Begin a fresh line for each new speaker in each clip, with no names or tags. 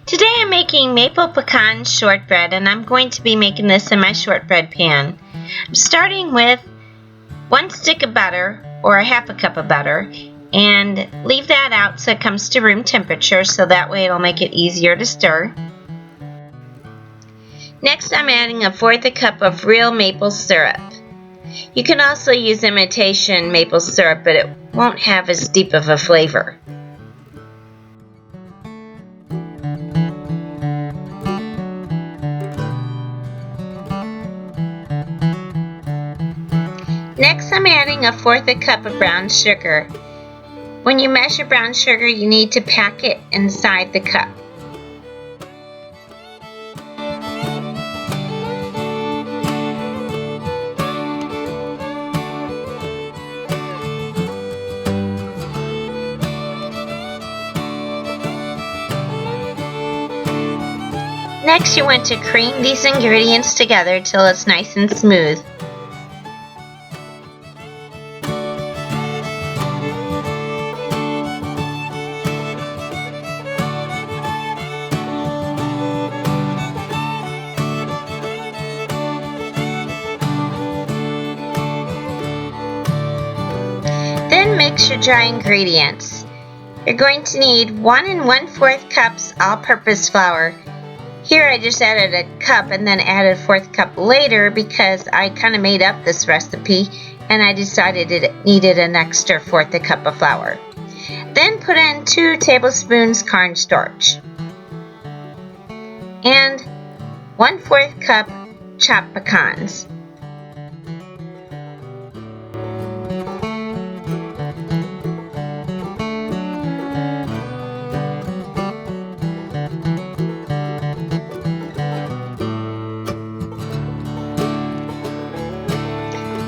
Today I'm making maple pecan shortbread, and I'm going to be making this in my shortbread pan. I'm starting with 1 stick of butter, or a half a cup of butter, and leave that out so it comes to room temperature, so that way it'll make it easier to stir. Next I'm adding 1/4 cup of real maple syrup. You can also use imitation maple syrup, but it won't have as deep of a flavor. Next, I'm adding 1/4 cup of brown sugar. When you measure brown sugar, you need to pack it inside the cup. Next, you want to cream these ingredients together till it's nice and smooth. Then mix your dry ingredients. You're going to need 1 1/4 cups all-purpose flour. Here I just added a cup and then added 1/4 cup later because I kind of made up this recipe and I decided it needed an extra 1/4 cup of flour. Then put in 2 tablespoons cornstarch and 1/4 cup chopped pecans.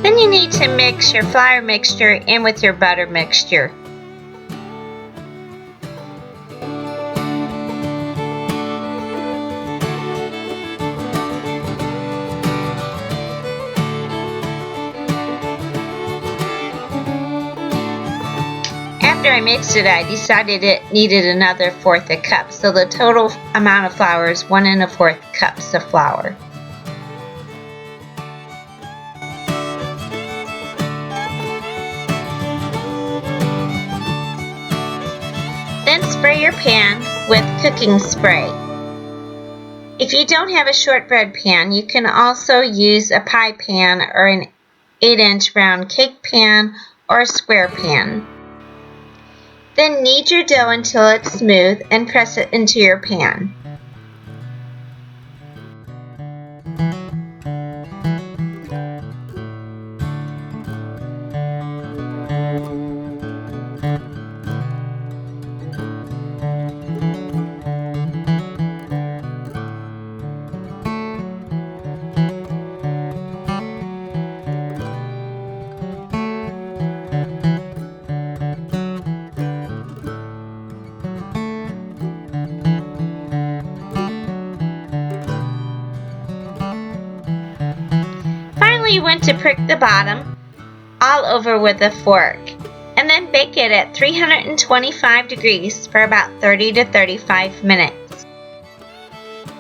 Then you need to mix your flour mixture in with your butter mixture. After I mixed it, I decided it needed another 1/4 cup, so the total amount of flour is 1 1/4 cups of flour. Then spray your pan with cooking spray. If you don't have a shortbread pan, you can also use a pie pan or an 8-inch round cake pan or a square pan. Then knead your dough until it's smooth and press it into your pan. You want to prick the bottom all over with a fork and then bake it at 325 degrees for about 30 to 35 minutes.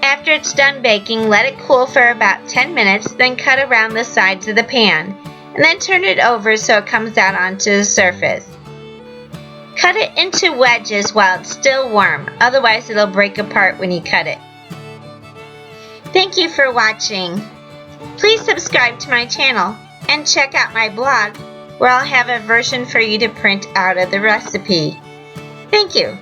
After it's done baking, let it cool for about 10 minutes, then cut around the sides of the pan and then turn it over so it comes out onto the surface. Cut it into wedges while it's still warm, otherwise it'll break apart when you cut it. Thank you for watching. Please subscribe to my channel and check out my blog where I'll have a version for you to print out of the recipe. Thank you.